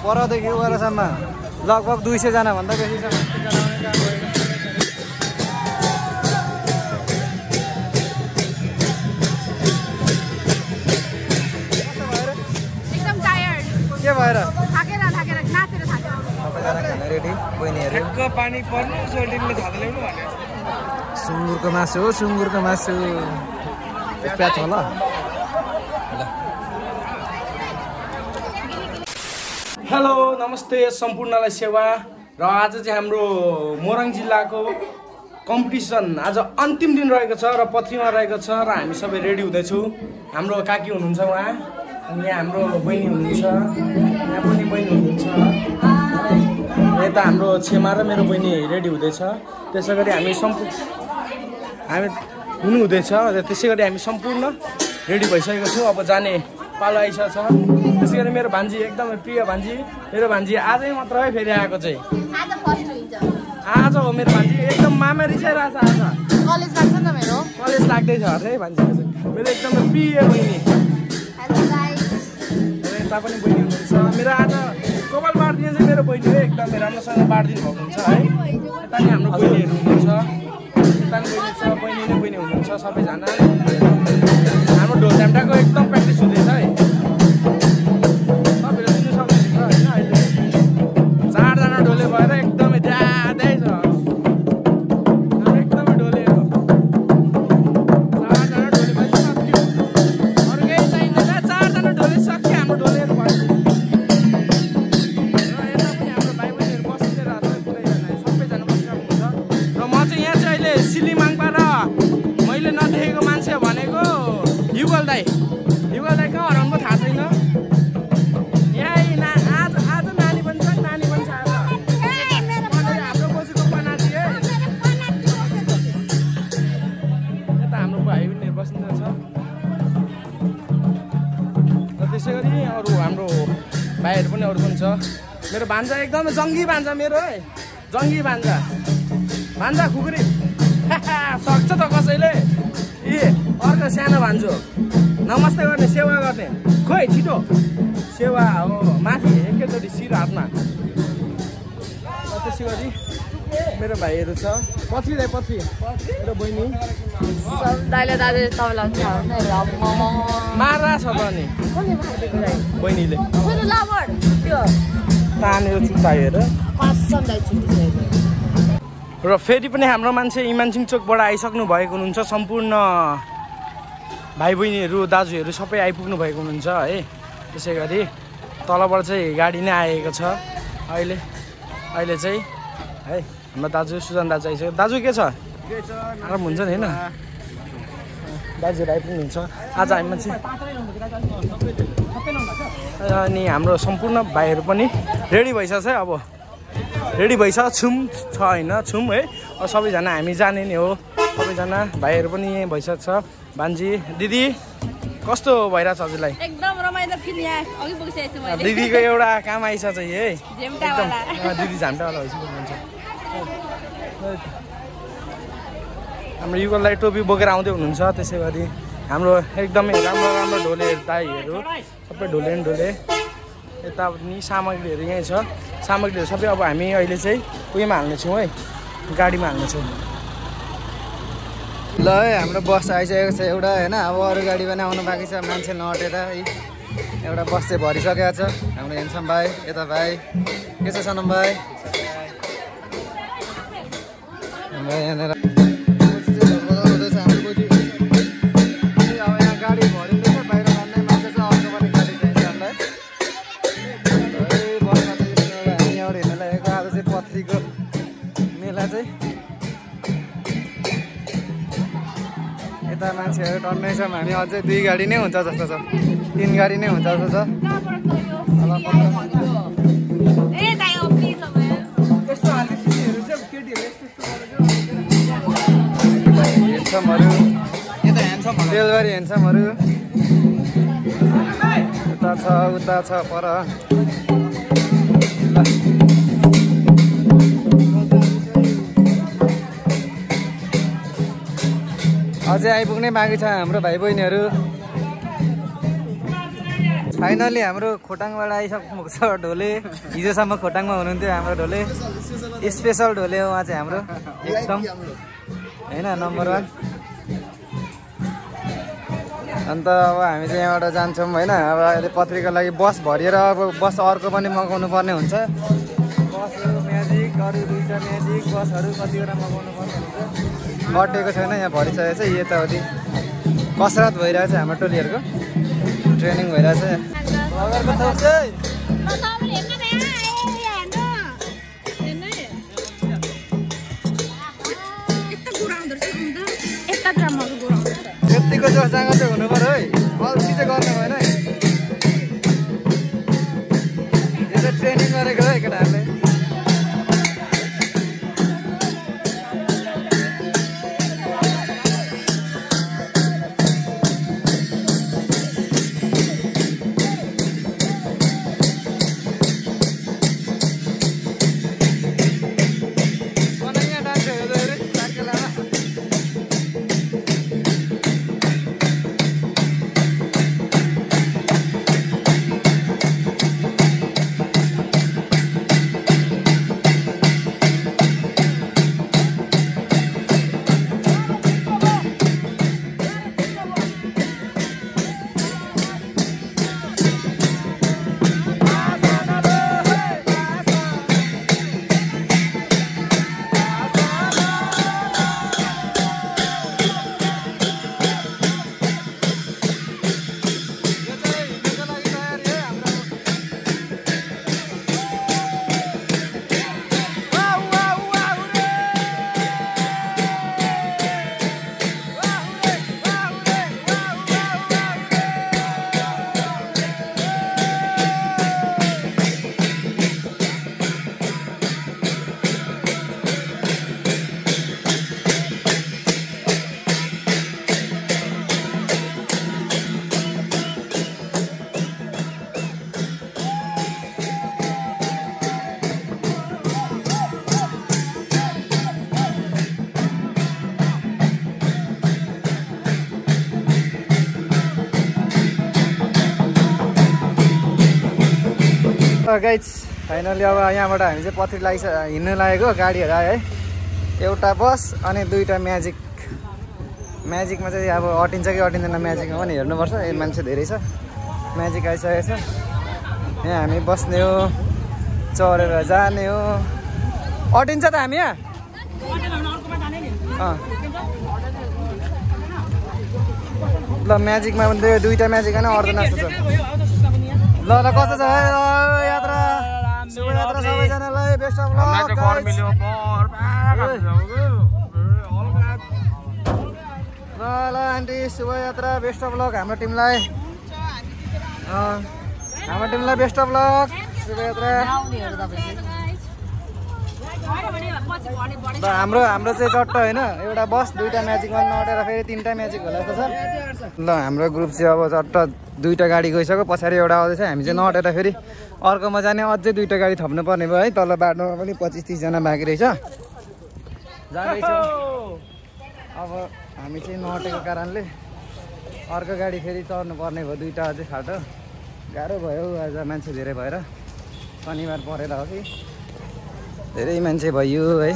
परदेखि उकालोसम्म लगभग 200 जना भन्दा बेसी छ। एकदम टायर्ड के भएर थाकेर नाचेर थाकेर सबैजना खान रेडी बहिनीहरू। पानी पर्नु सोल्टिङले धाँदा ल्याउनु भने सुँगुरको मासु हो, सुँगुरको मासु प्याज होला। हेलो नमस्ते सम्पूर्णलाई सेवा। र आज चाहिँ हाम्रो मोरङ जिल्लाको कम्पिटिसन आज अन्तिम दिन रहेको छ र पथरीमा रहेको छ र हामी सबै रेडी हुँदैछौँ। हाम्रो काकी हुनुहुन्छ उहाँ, अनि यहाँ हाम्रो बहिनी हुनुहुन्छ, यहाँ पनि बहिनी हुनुहुन्छ, यता हाम्रो छेमा र मेरो बहिनी रेडी हुँदैछ। त्यसै गरी हामी हुनुहुँदैछ र त्यसै गरी हामी सम्पूर्ण रेडी भइसकेको छौँ। अब जाने पालो आइसकेको छ। त्यसै गरी मेरो भान्जी एकदमै प्रिय भान्जी, मेरो भान्जी आजै मात्र है फेरि आएको चाहिँ आज हो। मेरो भान्जी एकदम मामा रिसाइरहेको छ। आज कलेज लाग्छ नि त मेरो। कलेज लाग्दैछ अरे भान्जीको चाहिँ मेरो एकदमै प्रिय बहिनी। यता पनि बहिनी हुनुहुन्छ मेरो। आज कपाल बाँडिदिने चाहिँ मेरो बहिनी हो, एकदमै राम्रोसँग बाँडिदिनु भएको हुन्छ है। यता नि हाम्रो बहिनीहरू हुनुहुन्छ, यता नि बहिनी छ, बहिनी नै बहिनी हुनुहुन्छ सबैजना। हाम्रो ढोल झ्याम्टाको एकदम प्र्याक्टिस हुँदैछ है। तपाईँहरू सुन्नु सक्नुहुन्छ होइन। अहिले 4जना ढोले भएर एकदमै ज्यादै छ। एकदमै ढोलेहरू 4जना ढोले भएपछि सक्यो, अरू केही चाहिँदैन। 4जना ढोले सक्यो हाम्रो ढोलेहरू भयो। र यता पनि हाम्रो भाइ बहिनीहरू बसिरहेको छ, पुरैजना सबैजना बसिरहेको हुन्छ। र म चाहिँ यहाँ चाहिँ अहिले सिलिमाङमा र मैले नदेखेको मान्छे भनेको युगल दाई कहाँ हराउनु थाहा छैन। यहाँ आज नानी पनि छ, नानी पनि छ आज। हाम्रो बोजूको पनाती है। यता हाम्रो भाइ बहिनीहरू बसिरहेछ। र त्यसै गरी अरू हाम्रो भाइहरू पनि अरू पनि छ। मेरो भान्जा एकदमै जङ्गी भान्जा मेरो है, जङ्गी भान्जा खुकुरी सक्छ त कसैले। अर्को सानो भान्जो नमस्ते गर्ने, सेवा गर्ने, खोइ छिटो सेवा हो माथि एकैचोटि शिर हातमा। त्यसै गरी मेरो भाइहरू छ, पथरी मेरो बहिनी मारा छ त नि बहिनीले तानेर चुटाएर। र फेरि पनि हाम्रो मान्छे इमानसिङ चोकबाट आइसक्नु भएको हुनुहुन्छ। सम्पूर्ण भाइ बहिनीहरू दाजुहरू सबै आइपुग्नु भएको हुनुहुन्छ है। त्यसै गरी तलबाट चाहिँ गाडी नै आएको छ अहिले चाहिँ है। हाम्रो दाजु सुजन दाजु आइसक्यो। दाजु के छ आराम हुन्छ नि होइन। दाजुहरू आइपुग्नुहुन्छ आज हामी मान्छे। अनि हाम्रो सम्पूर्ण भाइहरू पनि रेडी भइसक्छ है। अब रेडी भइसक्यो, छ होइन छौँ है। अब सबैजना हामी जाने नै हो। सबैजना भाइहरू पनि यहीँ भइसकेको छ। भान्जी दिदी कस्तो भइरहेछ हजुरलाई? एकदम रमाइलो फिल यहाँ अघि पुगिसकेको छु मैले। दिदीको एउटा काम आइसक्यो चाहिँ है, झ्याम्टावाला दिदी झ्याम्टावाला भइसक्नुहुन्छ। हाम्रो युगललाई टोपी बोकेर आउँदै हुनुहुन्छ। त्यसै गरी हाम्रो एकदमै राम्रो ढोलेहरू दाइहरू सबै ढोले यता पनि सामग्रीहरू यहीँ छ। सामग्रीहरू सबै अब हामी अहिले चाहिँ उयोमा हाल्नेछौँ है, गाडीमा हाल्नेछौँ। ल है हाम्रो बस आइसकेको छ एउटा होइन। अब अरू गाडी पनि आउनु बाँकी छ, मान्छे नअटेर है। एउटा बस चाहिँ भरिसकेको छ। हाम्रो हेन्सम भाइ, यता भाइ के छ सनम भाइ? यहाँनिर अब यहाँ गाडी भरिँदैछ, बाहिर जाने मान्छे छ। अर्को पनि गाडी चाहिन्छ हामीलाई। बसमा चाहिँ हामी यहाँबाट हिँड्न लागेको। आज चाहिँ पथरीको मेला चाहिँ यता मान्छेहरू टन्नै छ। हामी अझै 2 गाडी नै हुन्छ जस्तो छ, 3 गाडी नै हुन्छ जस्तो छ। बेलबारी हेन्समहरू यता छ उता छ पर। अझै आइपुग्नै बाँकी छ हाम्रो भाइ बहिनीहरू। फाइनली हाम्रो खोटाङबाट आइसक्नु भएको छ ढोले। हिजोसम्म खोटाङमा हुनुहुन्थ्यो हाम्रो ढोले। स्पेसल ढोले हो उहाँ चाहिँ हाम्रो एकदम होइन नम्बर 1। अन्त अब हामी चाहिँ यहाँबाट जान्छौँ होइन। अब अहिले पत्रिका लागि बस भरिएर अब बस अर्को पनि मगाउनु पर्ने हुन्छ। बसहरू म्याजिक अरू 2टा म्याजिक बसहरू कतिवटा मगाउनु पर्ने हुन्छ। अटेको छैन यहाँ भरिसकेको छ। यताउति कसरत भइरहेछ हाम्रो टोलीहरूको ट्रेनिङ भइरहेछ। यतिको जोसँग चाहिँ हुनु पर्यो है। अल्छी चाहिँ गर्नु भएन है। यो चाहिँ ट्रेनिङ गरेको है केटाहरूले। गाइज फाइनली अब यहाँबाट हामी चाहिँ पथरी हिँड्न लागेको गाडीहरू आयो है। एउटा बस अनि 2टा म्याजिक। म्याजिकमा चाहिँ अब अटिन्छ कि अटिँदैन म्याजिकमा पनि हेर्नुपर्छ। ए मान्छे धेरै छ। म्याजिक आइसकेको छ। यहाँ हामी बस्ने हो चढेर जाने हो। अटिन्छ त हामी यहाँ ल म्याजिकमा पनि 2टा म्याजिक होइन अर्धना जस्तो छ। ल ल कस्तो छ यात्रा शुभ यात्रा सबैजनालाई बेस्ट अफ लक। ल ल आन्टी शुभ यात्रा बेस्ट अफ लक हाम्रो टिमलाई। हाम्रो टिमलाई बेस्ट अफ लक शुभ यात्रा। हाम्रो चाहिँ चट्ट होइन एउटा बस 2टा म्याजिकमा नअटेर फेरि 3टा म्याजिक होला जस्तो छ। ल हाम्रो ग्रुप चाहिँ अब चट्ट 2टा गाडी गइसक्यो। पछाडि एउटा आउँदैछ। हामी चाहिँ नअटेर फेरि अर्कोमा जाने अझै 2टा गाडी थप्नु पर्ने भयो है। तल बाटोमा पनि 25-30 जना बाँकी रहेछ जाँदैछौँ। अब हामी चाहिँ नअटेको कारणले अर्को गाडी फेरि चढ्नु पर्ने भयो। 2टा अझै फाटो गाह्रो भयो आज मान्छे धेरै भएर। शनिबार परेर हो कि धेरै मान्छे भयो है।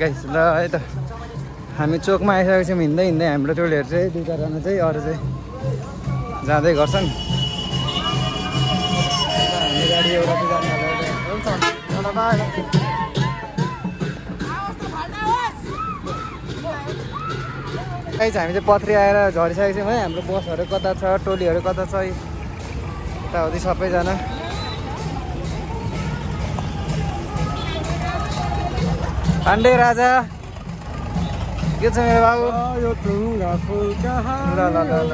गाइस ल है त हामी चोकमा आइसकेको छौँ। हिँड्दै हिँड्दै हाम्रो टोलीहरू चाहिँ 2टा जना चाहिँ अरू चाहिँ जाँदै गर्छन्। हामी गाडी एउटा चाहिँ जाने गाइस हामी चाहिँ पथरी आएर झरिसकेको छौँ है। हाम्रो बसहरू कता छ टोलीहरू कता छ यताउति सबैजना। पाण्डे राजा के छ मेरो बाबु? ल ल ल ल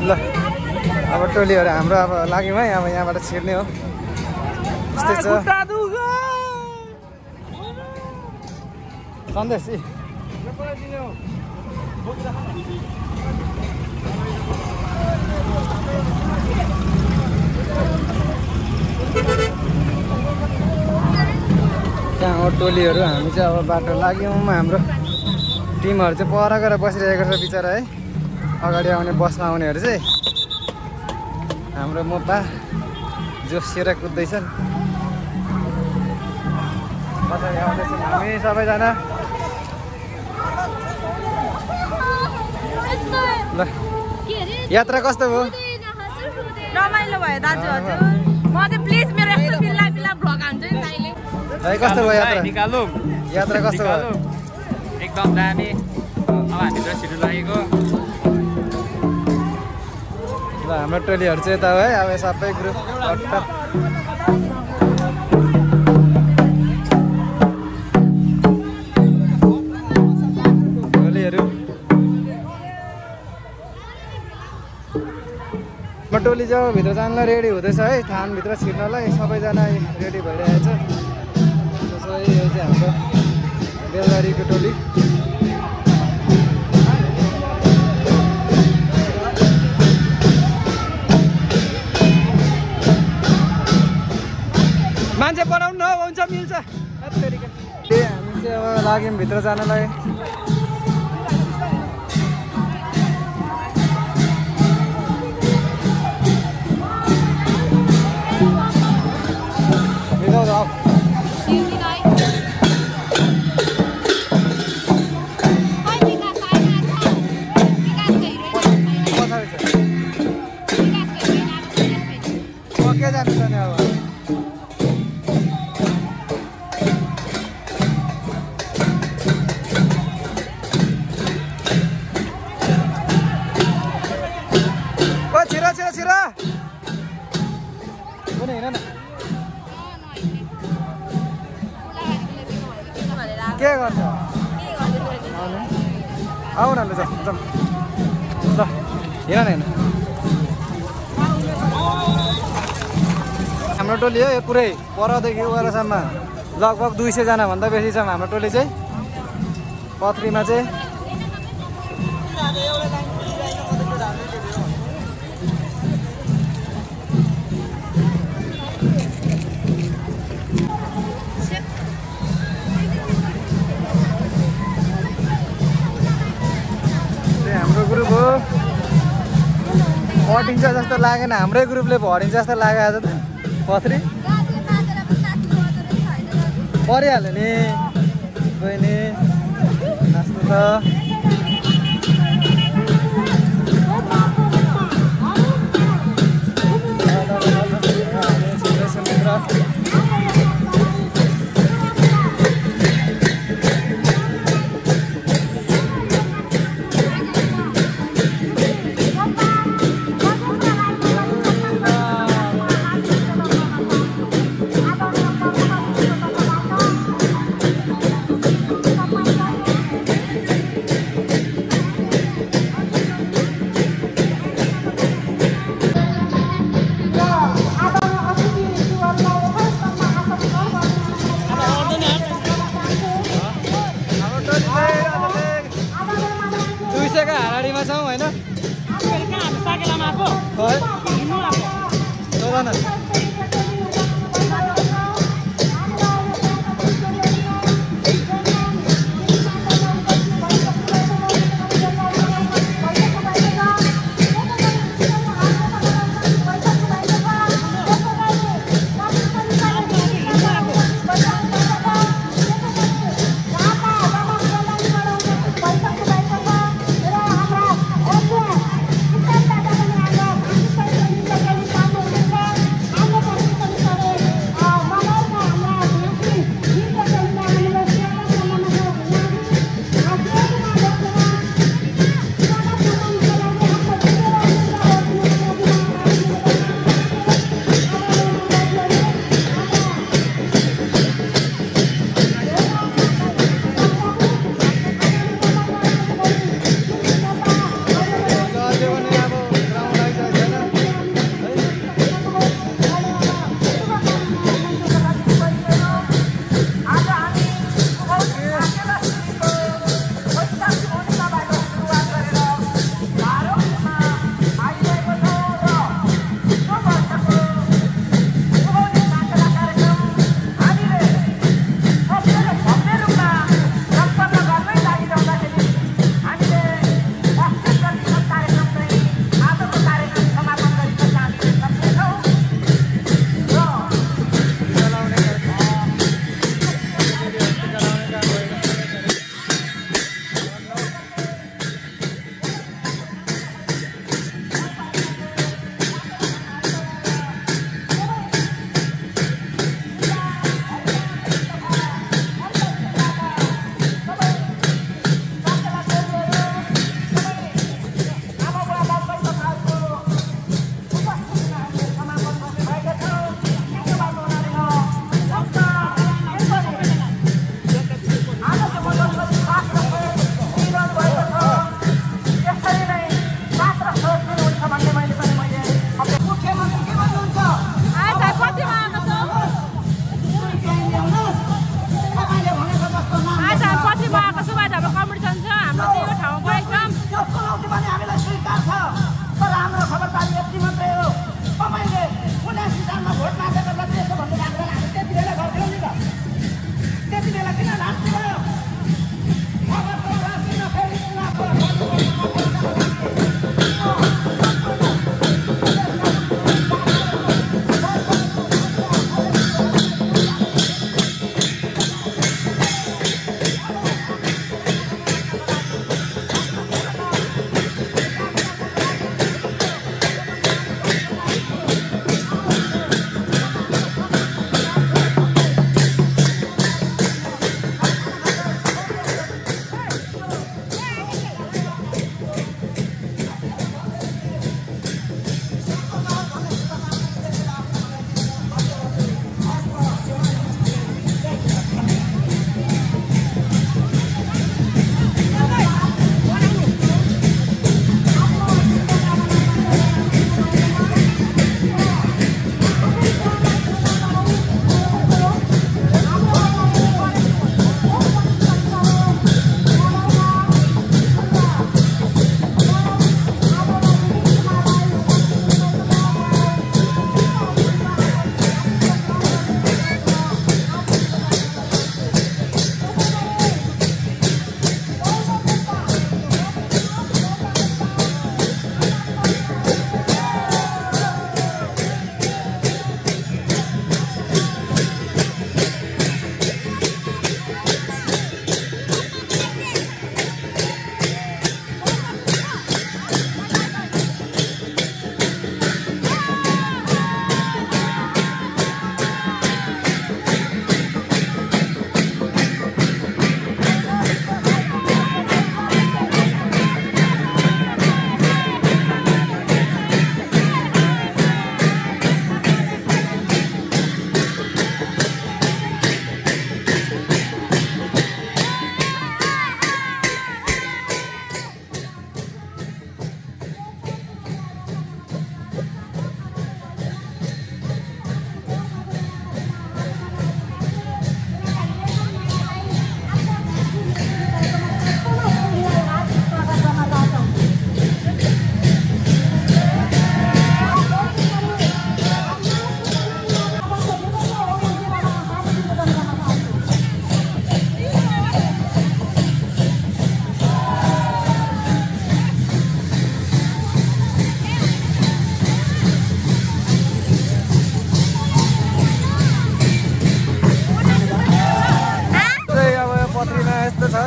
ल अब टोलीहरू हाम्रो अब लाग्यौँ है। अब यहाँबाट छिर्ने हो। यस्तै छ सन्देश त्यहाँ हो टोलीहरू हामी चाहिँ अब बाटो लाग्यौँ हाम्रो टिमहरू चाहिँ पर गएर बसिरहेको छ बिचरा है अगाडि आउने बसमा आउनेहरू चाहिँ हाम्रो मोपा जोसिएर कुद्दैछन् पछाडि आउँदैछन् हामी सबैजना ल यात्रा कस्तो भयो रमाइलो भयो दाजु हजुर म चाहिँ प्लिज मेरो यस्तो फिल्ला फिल्ला भ्लग हान्छु नि दाइले है कस्तो भयो यात्रा निकालौँ यात्रा कस्तो भयो एकदम दामी अब हामी त छिटो लागेको ल हाम्रो टोलीहरू चाहिँ यता हो है अब सबै ग्रुप टोलीहरू टोली चाहिँ अब भित्र जानलाई रेडी हुँदैछ है थानभित्र छिर्नलाई सबैजना रेडी भइरहेछ त्यसो यो चाहिँ हाम्रो बेलबारीको टोली मान्छे बनाउनु न हुन्छ मिल्छ हामी चाहिँ अब लाग्यौँ भित्र जानलाई के जान्छ नि अब छिरा छिरा छिरा कुनै हेर न के गर्छ आऊ न ल जाऊ ल हेर न हाम्रो टोली हो यो पुरै परदेखि उकालोसम्म लगभग 200 जना भन्दा बेसी छ हाम्रो टोली चाहिँ पथरीमा चाहिँ हाम्रो ग्रुप हो भटिन्छ जस्तो लागेन हाम्रै ग्रुपले भटिन्छ जस्तो लाग्यो आज त पथरी परिहाल्यो नि बहिनी नाच्नु त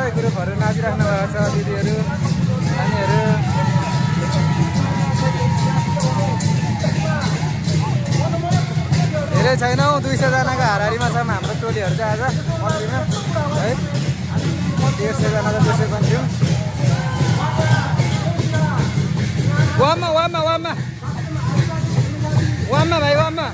सबै ग्रुपहरू नाचिराख्नु भएको छ दिदीहरू नानीहरू धेरै छैन 200 जनाको हाराहारीमा छौँ हाम्रो टोलीहरू चाहिँ आज मन्दिरमा है 150 जना त त्यसै पनि थियौँ वाममा वाममा वाममा वाममा भाइ वाममा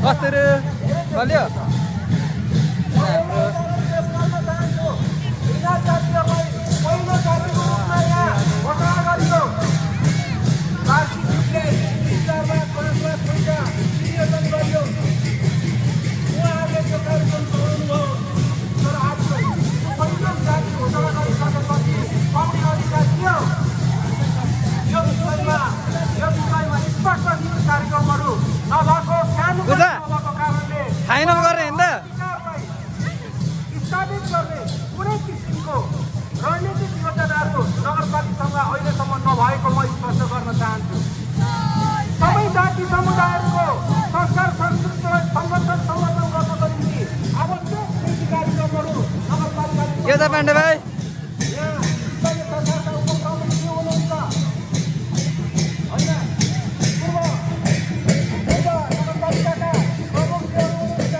कस्तो बलियो फाइनल गर्ने होइन स्थापित गर्ने कुनै किसिमको रणनीतिक योजनाहरू नगरपालिकासँग अहिलेसम्म नभएको म स्पष्ट गर्न चाहन्छु। सबै जाति समुदायहरूको संस्कार संस्कृतिलाई संरक्षण संवर्धन गर्नको निम्ति आवश्यक कृषि कार्यक्रमहरू नगरपालिकाले के छ पाण्डे भाइ यहाँ स्थानीय सरकारका उपप्रमुख के हुनुहुन्छ होइन नगरपालिकाका प्रमुख के हुनुहुन्छ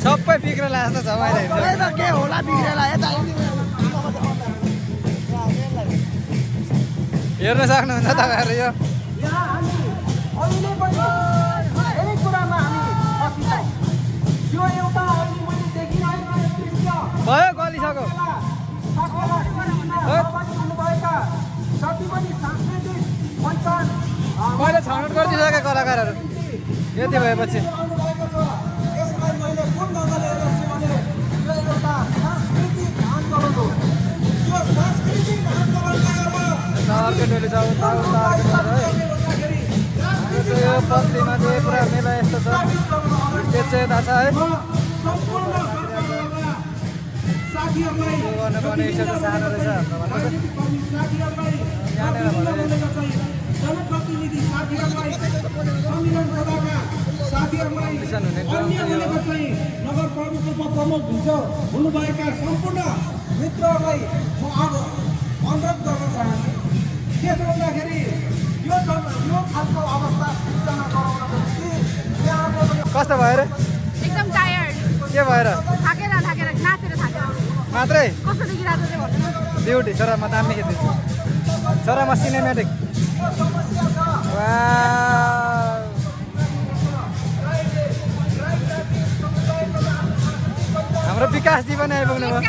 सबै बिग्रेला जस्तो छ मैले के होला बिग्रेला यता हेर्न सक्नुहुन्छ तपाईँहरू यो यहाँ हामी अहिले पनि धेरै कुरामा हामी पछि छौँ। यो एउटा अहिले मैले देखिरहेको दृश्य भयो गलिसक्यो हुनुभएका जति पनि सांस्कृतिक पहिचान मैले छनौट गरिदिइसकेँ कलाकारहरू यति भएपछि यसलाई मैले कुन ढङ्गले हेर्छु भने यो एउटा सांस्कृतिक आन्दोलन हो। यो सांस्कृतिक आन्दोलनमा अर्को टोली छ यो पत्लीमा चाहिँ पुरा मेला यस्तो छ त्यो चाहिँ थाहा छ है सम्पूर्ण साथीहरूलाई यो गर्नुपर्ने यसो सानो रहेछ हाम्रो यहाँनिर जनप्रतिनिधि साथीहरूलाई संविधान सभाका साथीहरूलाई नगर प्रमुख हुनुभएका सम्पूर्ण मित्रहरूलाई म आज अनुरोध गर्न चाहन्छु। त्यसो हुँदाखेरि यो खालको अवस्था सिर्जना गराउनको निम्ति कस्तो भयो रे एकदम टायर्ड के भएर थाकेर नाचेर थाकेर मात्रै कस्तो देखिरहेको चाहिँ भन्नु ब्युटी छोरा म दामी खिच्दैछु छोरा म सिनेमेटिक हाम्रो विकासजी पनि आइपुग्नु भयो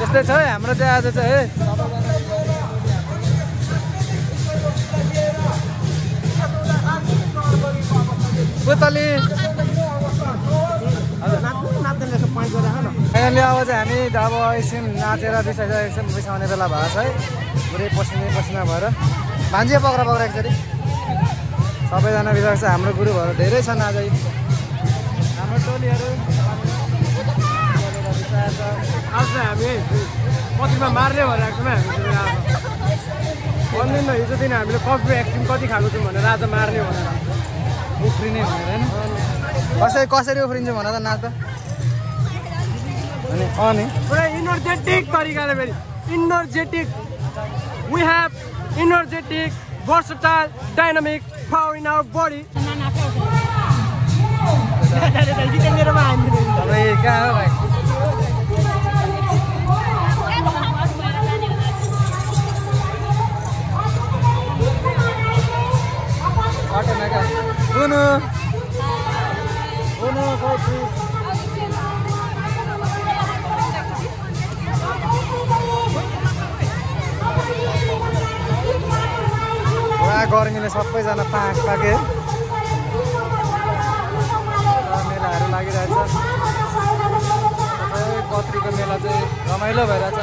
यस्तै छ है हाम्रो चाहिँ आज चाहिँ है पुतली फाइनली अब चाहिँ हामी जब एकछिन नाचेर बिसाइसकेको एकछिन बिसाउने बेला भएको छ है पुरै पसिना भएर भान्जी पक्रा एकचोटि सबैजना बिसाएको छ हाम्रो ग्रुपहरू धेरै छन् आज हाम्रो टोलीहरू आज हामी कतिमा मार्ने भनेर आएको छौँ भन्दैन हिजो दिन हामीले कफी एक्टिङ कति खाएको छौँ भनेर आज मार्ने भनेर उफ्रिने भनेर होइन कसरी उफ्रिन्छ भन त नाच त अनि पुरा इनर्जेटिक तरिकाले फेरि energetic we have energetic versatile dynamic power in our body तपाईँ कहाँ हो भाइ गर्मीले सबैजना पाके मेलाहरू लागिरहेछ कत्रीको मेला चाहिँ रमाइलो भइरहेछ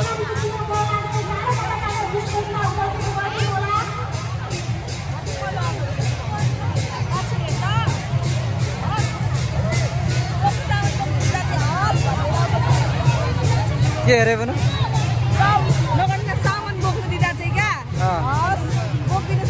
के हेरे पनि सामान बोक्नु दिँदा चाहिँ क्या बोकिदिनु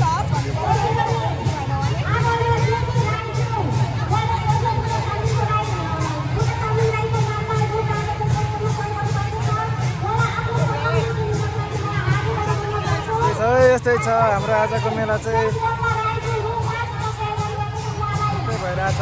छ यस्तै छ हाम्रो आजको मेला चाहिँ यस्तै भइरहेछ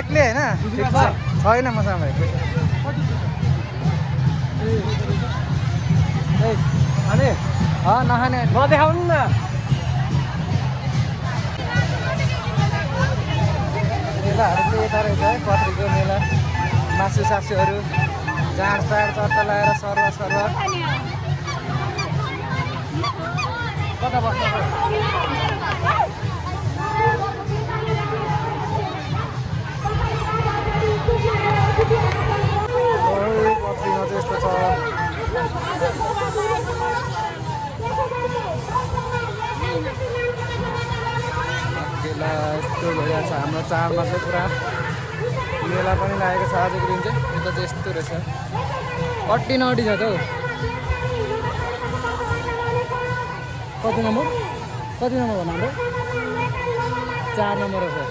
एक्लै होइन ठिक छ छैन मसँग भाइ अनि नखाने नदेखाउनु न मेलाहरू चाहिँ यता रहेछ है पत्रीको मेला मासु सासुहरू जाँड साड चट्टा लगाएर सर्व कता बस्नु पत्रीमा चाहिँ यस्तो छ मेला यस्तो भइरहेको छ हाम्रो चाडमा चाहिँ पुरा मेला पनि लागेको छ आजको दिन चाहिँ यता चाहिँ यस्तो रहेछ कति नटी छ त हौ कति नम्बर भन्नु हाम्रो 4 नम्बर हो सर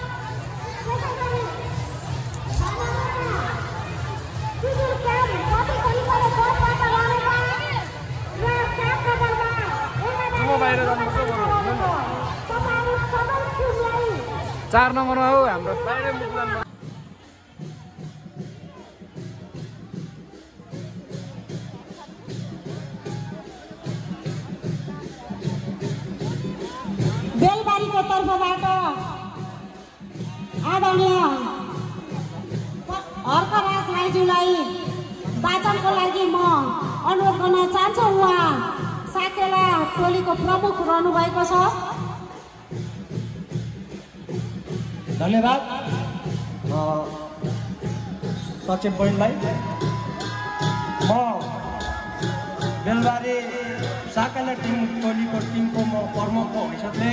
बाहिर जानुपर्छ 4 नम्बरमा हो हाम्रो बाहिर मुक्लान बेलबारीको तर्फबाट आदरणीय हर्कराज राईज्यूलाई वाचनको लागि म अनुरोध गर्न चाहन्छु उहाँ साकेला टोलीको प्रमुख रहनुभएको छ धन्यवाद सचिव बहिनीलाई म बेलबारी साकेला टोलीको टिमको म प्रमुखको हैसियतले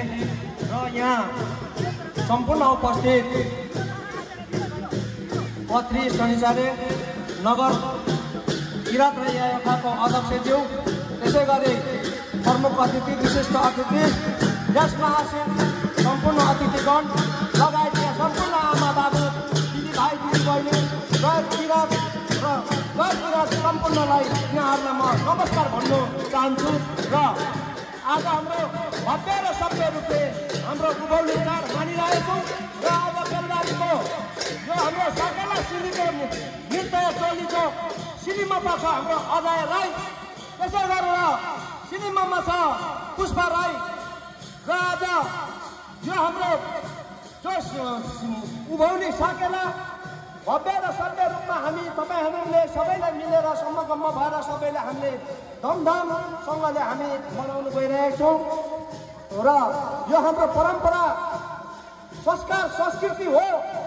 र यहाँ सम्पूर्ण उपस्थित पत्री शनिचार्य नगर किराँत र याखाको अध्यक्षज्यू त्यसै गरी प्रमुख अतिथि विशिष्ट अतिथि यसमा आसीन सम्पूर्ण अतिथिगण लगायत यहाँ सम्पूर्ण आमा बाबु दिदी भाइ दिदी बहिनी गैर किराँत र गैर किराँत सम्पूर्णलाई यहाँहरूलाई म नमस्कार भन्नु चाहन्छु र आज हाम्रो भव्य र सभ्य रूपले हाम्रो उभौली चाड मानिरहेको र आज बेलबारीको यो हाम्रो साकेला सिलीको नृत्य टोलीको सिलीमापा छ हाम्रो अजय राई त्यसै गरेर सिलीमामा छ पुष्पा राई र आज यो हाम्रो जो उभौली साकेला भव्य र सभ्य रूपमा हामी तपाईँहरूले सबैलाई मिलेर सम्मगम्म भएर सबैले हामीले धुमधामसँगले हामी मनाउनु गइरहेका छौँ र यो हाम्रो परम्परा संस्कार संस्कृति हो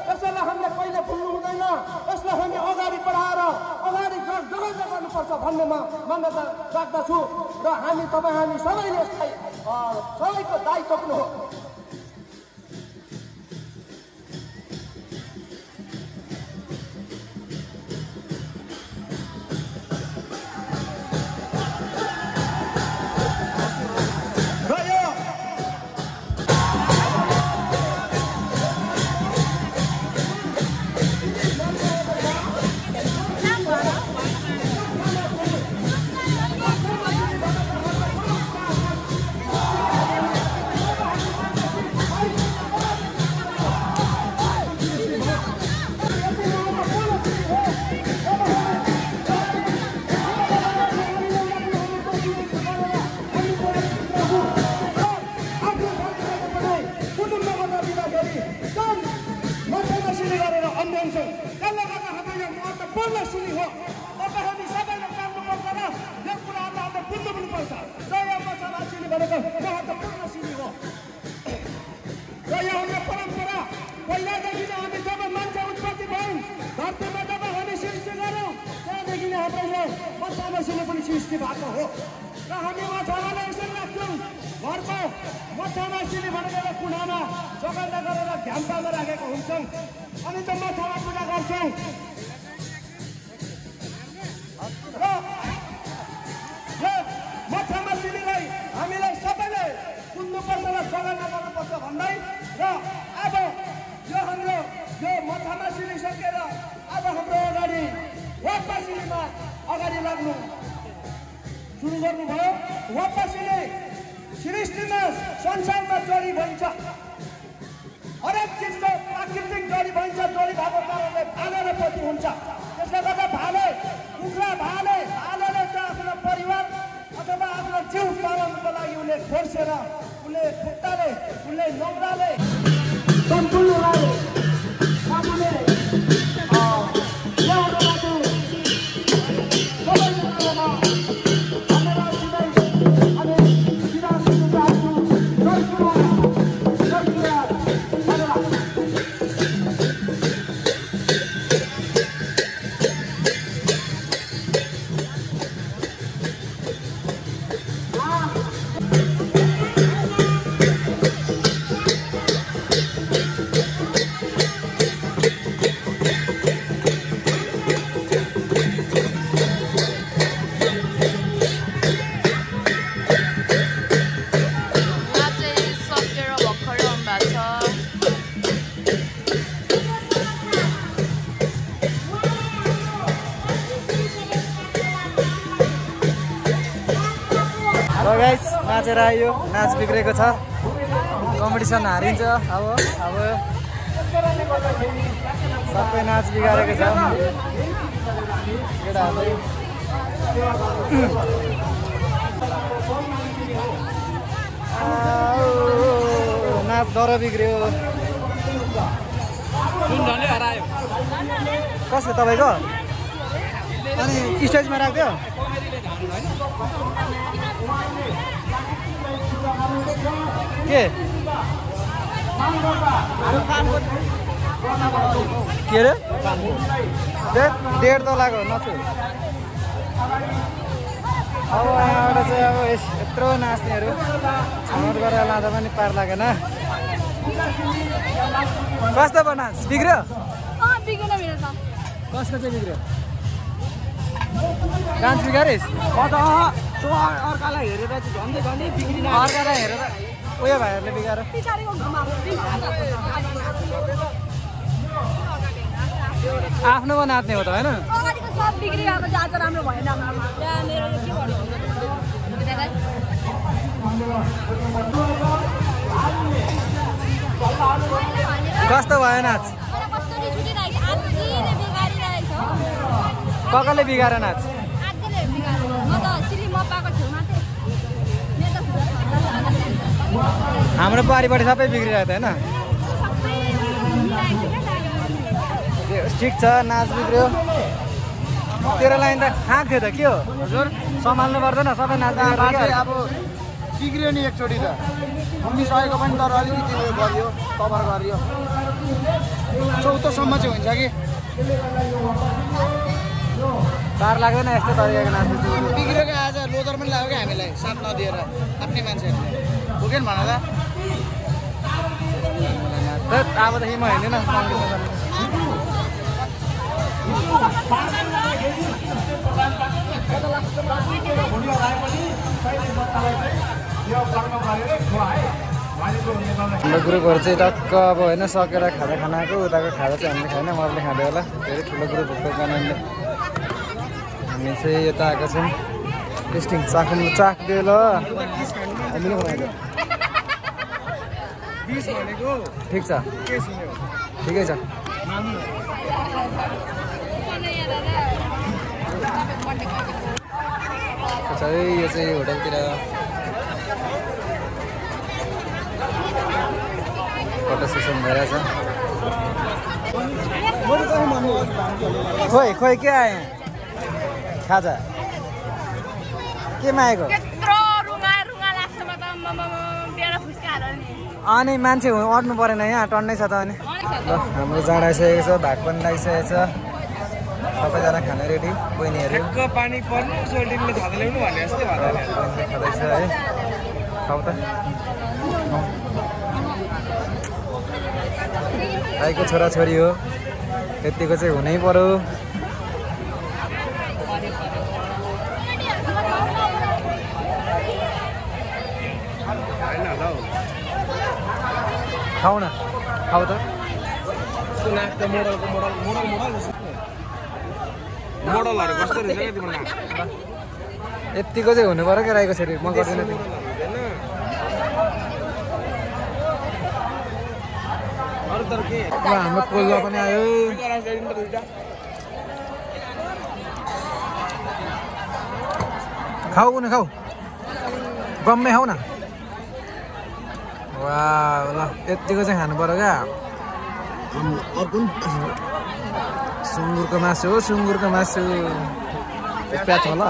यसैलाई हामीले कहिले भुल्नु हुँदैन यसलाई हामी अगाडि बढाएर अगाडि जगत गर्नुपर्छ भन्ने म मान्यता राख्दछु र हामी सबैले यसलाई सबैको दायित्व पनि हो संसारमा चोरी भन्छ हरेक चिजको प्राकृतिक टोली भइन्छ टोली भएको कारणले भालेले पति हुन्छ त्यसले गर्दा भाले कुखुरा भालेले चाहिँ आफ्नो परिवार अथवा आफ्नो जीव पालनको लागि उसले खोर्सेर उसले खुट्टाले उसले नौराले सम्पूर्णलाई आफूले गाइस नाचेर आयो नाच बिग्रेको छ कम्पिटिसन हारिन्छ अब सबै नाच बिगारेको छ केटाहरूले नाच डर बिग्रियो कसले तपाईँको अनि स्टेजमा राख्थ्यो के अरे डेढ तलाको नछु अब यहाँबाट चाहिँ अब यत्रो नाच्नेहरू छनौट गरेर लाँदा पनि पार लागेन कस्तो भयो नाच बिग्रियो कसको चाहिँ बिग्रियो डान्स बिगारिस् अर्कालाई हेरेर झन्डै बिग्रिन अर्कालाई हेरेर उयो भाइहरूले बिगार आफ्नोमा नाच्ने हो त होइन कस्तो भयो नाच कसले बिगाएर नाच हाम्रो पारिपट्टि सबै बिग्रिरहेको थियो होइन ठिक छ नाच बिग्रियो तेरो लाइन त खाँक थियो त के हो हजुर सम्हाल्नु पर्दैन सबै नाच अब बिग्रियो नि एकचोटि त मिसाएको पनि तर अलिकति उयो गरियो कभर गरियो 14सम्म चाहिँ हुन्छ कि पार लाग्दैन यस्तो तरिकाको नाच्नु बिग्रेको आज लोदर पनि लाग्यो क्या हामीलाई साथ नदिएर आफ्नै मान्छेहरूले पुगेन भन त अबदेखि म हेर्दिनँ हाम्रो ग्रुपहरू चाहिँ टक्क अब होइन सकेर खाजा खानाको उताको खाजा चाहिँ हामीले खाएन मरले खाँदै होला धेरै ठुलो ग्रुप भएको कारणले हामी चाहिँ यता आएको छौँ टेस्टिङ चाख्दियो ल हामीले बनाएको ठिक छ ठिकै छ यो चाहिँ होटलतिर फोटो सेसन भइरहेछ खोइ खोइ के आयो खाजा केमा आएको अनि मान्छे अट्नु परेन यहाँ टन्नै छ त अनि ल हाम्रो जाँड आइसकेको छ भाग पनि लागिसकेको छ सबैजना खाना रेडी बहिनीहरू पानी पर्नु सोल्टिङले खाँदा ल्याउनु भने जस्तै खाँदैछ है खाऊ त भाइको छोराछोरी हो त्यतिको चाहिँ हुनै पर्यो खाऊ न खाऊ त मोडलहरू कस्तो रहेछ क्या तिम्रो नाक यतिको चाहिँ हुनु पर्यो क्या राईको शरीर म गर्दिनँ अरू हाम्रो पोल्लो पनि आयो खाऊ कुनै खाऊ गम्मै खाऊ न वा ल यतिको चाहिँ खानु पर्यो क्या अर्को सुँगुरको मासु हो सुँगुरको मासु प्याज होला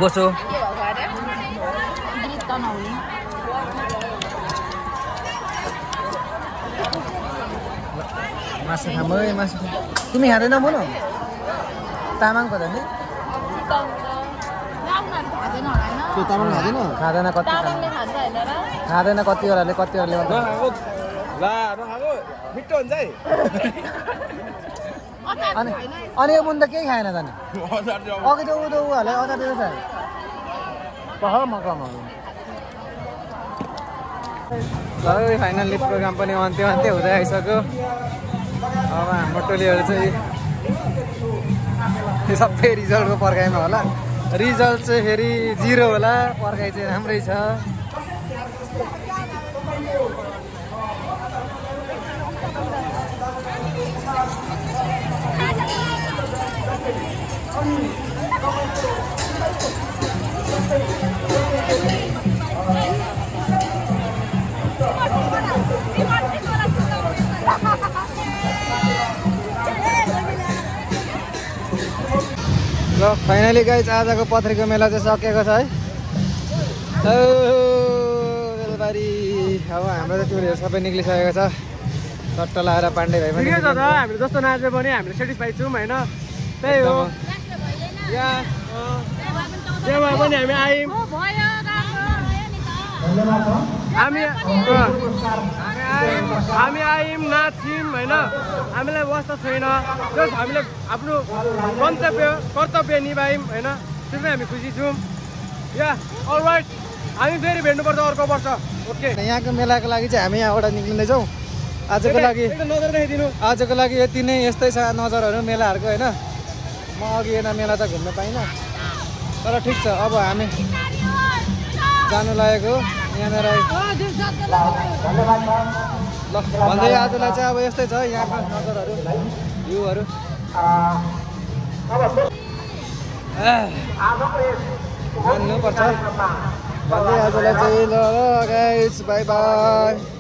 बसो मासु खाम है मासु तिमी खाँदैन बोल तामाङ पो नि त्यो तामाङ खाँदैन खाँदैन कति खाँदैन कतिवटाले मिठो हुन्छ है अनि यो मुन्दा केही खाएन त नि अघि त उँधो उहाँलाई अचार दिएको छ पह मकमहरू ल फाइनल्ली प्रोग्राम पनि अन्त्य हुँदै आइसक्यो अब हाम्रो टोलीहरू चाहिँ त्यो सबै रिजल्टको पर्खाइमा होला रिजल्ट चाहिँ फेरि 0 होला पर्खाइ चाहिँ राम्रै छ ल फाइनली गाइस आजको पत्रिका मेला चाहिँ सकिएको छ है बेलबारी अब हाम्रो चाहिँ टुरहरू सबै निक्लिसकेको छ सट्ट लगाएर पाण्डे भाइ पनि हामीले जस्तो नाचे पनि हामीले सेटिस्फाई छौँ होइन त्यही हो त्यहाँ भए पनि हामी आयौँ हामी आयौँ नाच्यौँ होइन हामीलाई वास्ता छैन जस हामीले आफ्नो कर्तव्य निभायौँ होइन त्यसमै हामी खुसी छौँ या अलराइट हामी फेरि भेट्नुपर्छ अर्को वर्ष ओके यहाँको मेलाको लागि चाहिँ हामी यहाँबाट निक्लिँदैछौँ आजको लागि यति नै यस्तै छ नजरहरू मेलाहरूको होइन म अघि यता मेला त घुम्न पाइनँ तर ठिक छ अब हामी जानु लागेको यहाँनिर ल भन्दै आजलाई चाहिँ अब यस्तै छ यहाँको नजरहरू भ्यूहरू जान्नुपर्छ भन्दै आजलाई चाहिँ ल गाइस बाई बाई